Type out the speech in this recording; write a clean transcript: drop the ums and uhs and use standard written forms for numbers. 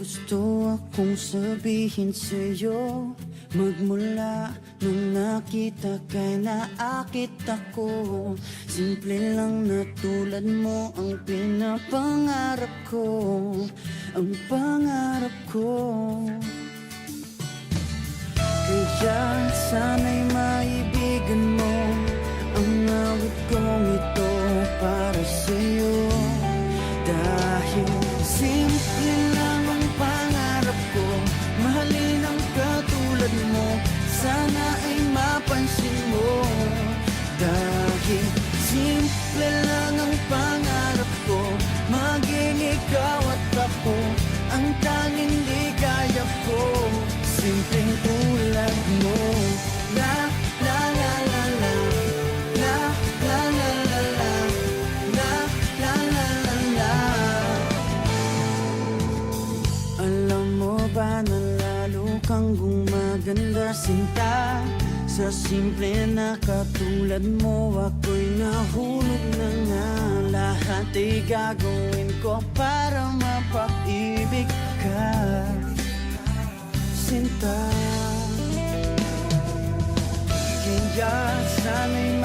gusto akong sabihin sa'yo. Magmula nung nakita kay naakit ako. Simple lang na tulad mo ang pinapangarap ko. Ang pangarap ko. Kaya sana'y maibigan mo ang awit kong ito para sa'yo. Dahil simple lang ang pangarap ko, mahalin ang katulad mo, sana ay mapansin mo. Dahil simple lang ang pangarap ko, maging ikaw at ako ang tanging di kaya ko. Simpleng tulad mo. La la la la la, la la la la la, la la la la la. Alam mo ba na lalo kang gumaganda, sinta? Sa simple na katulad mo, ako'y nahulog na nga. Lahat ay gagawin ko para mapag-ibig ka, sinta. Kaya sana'y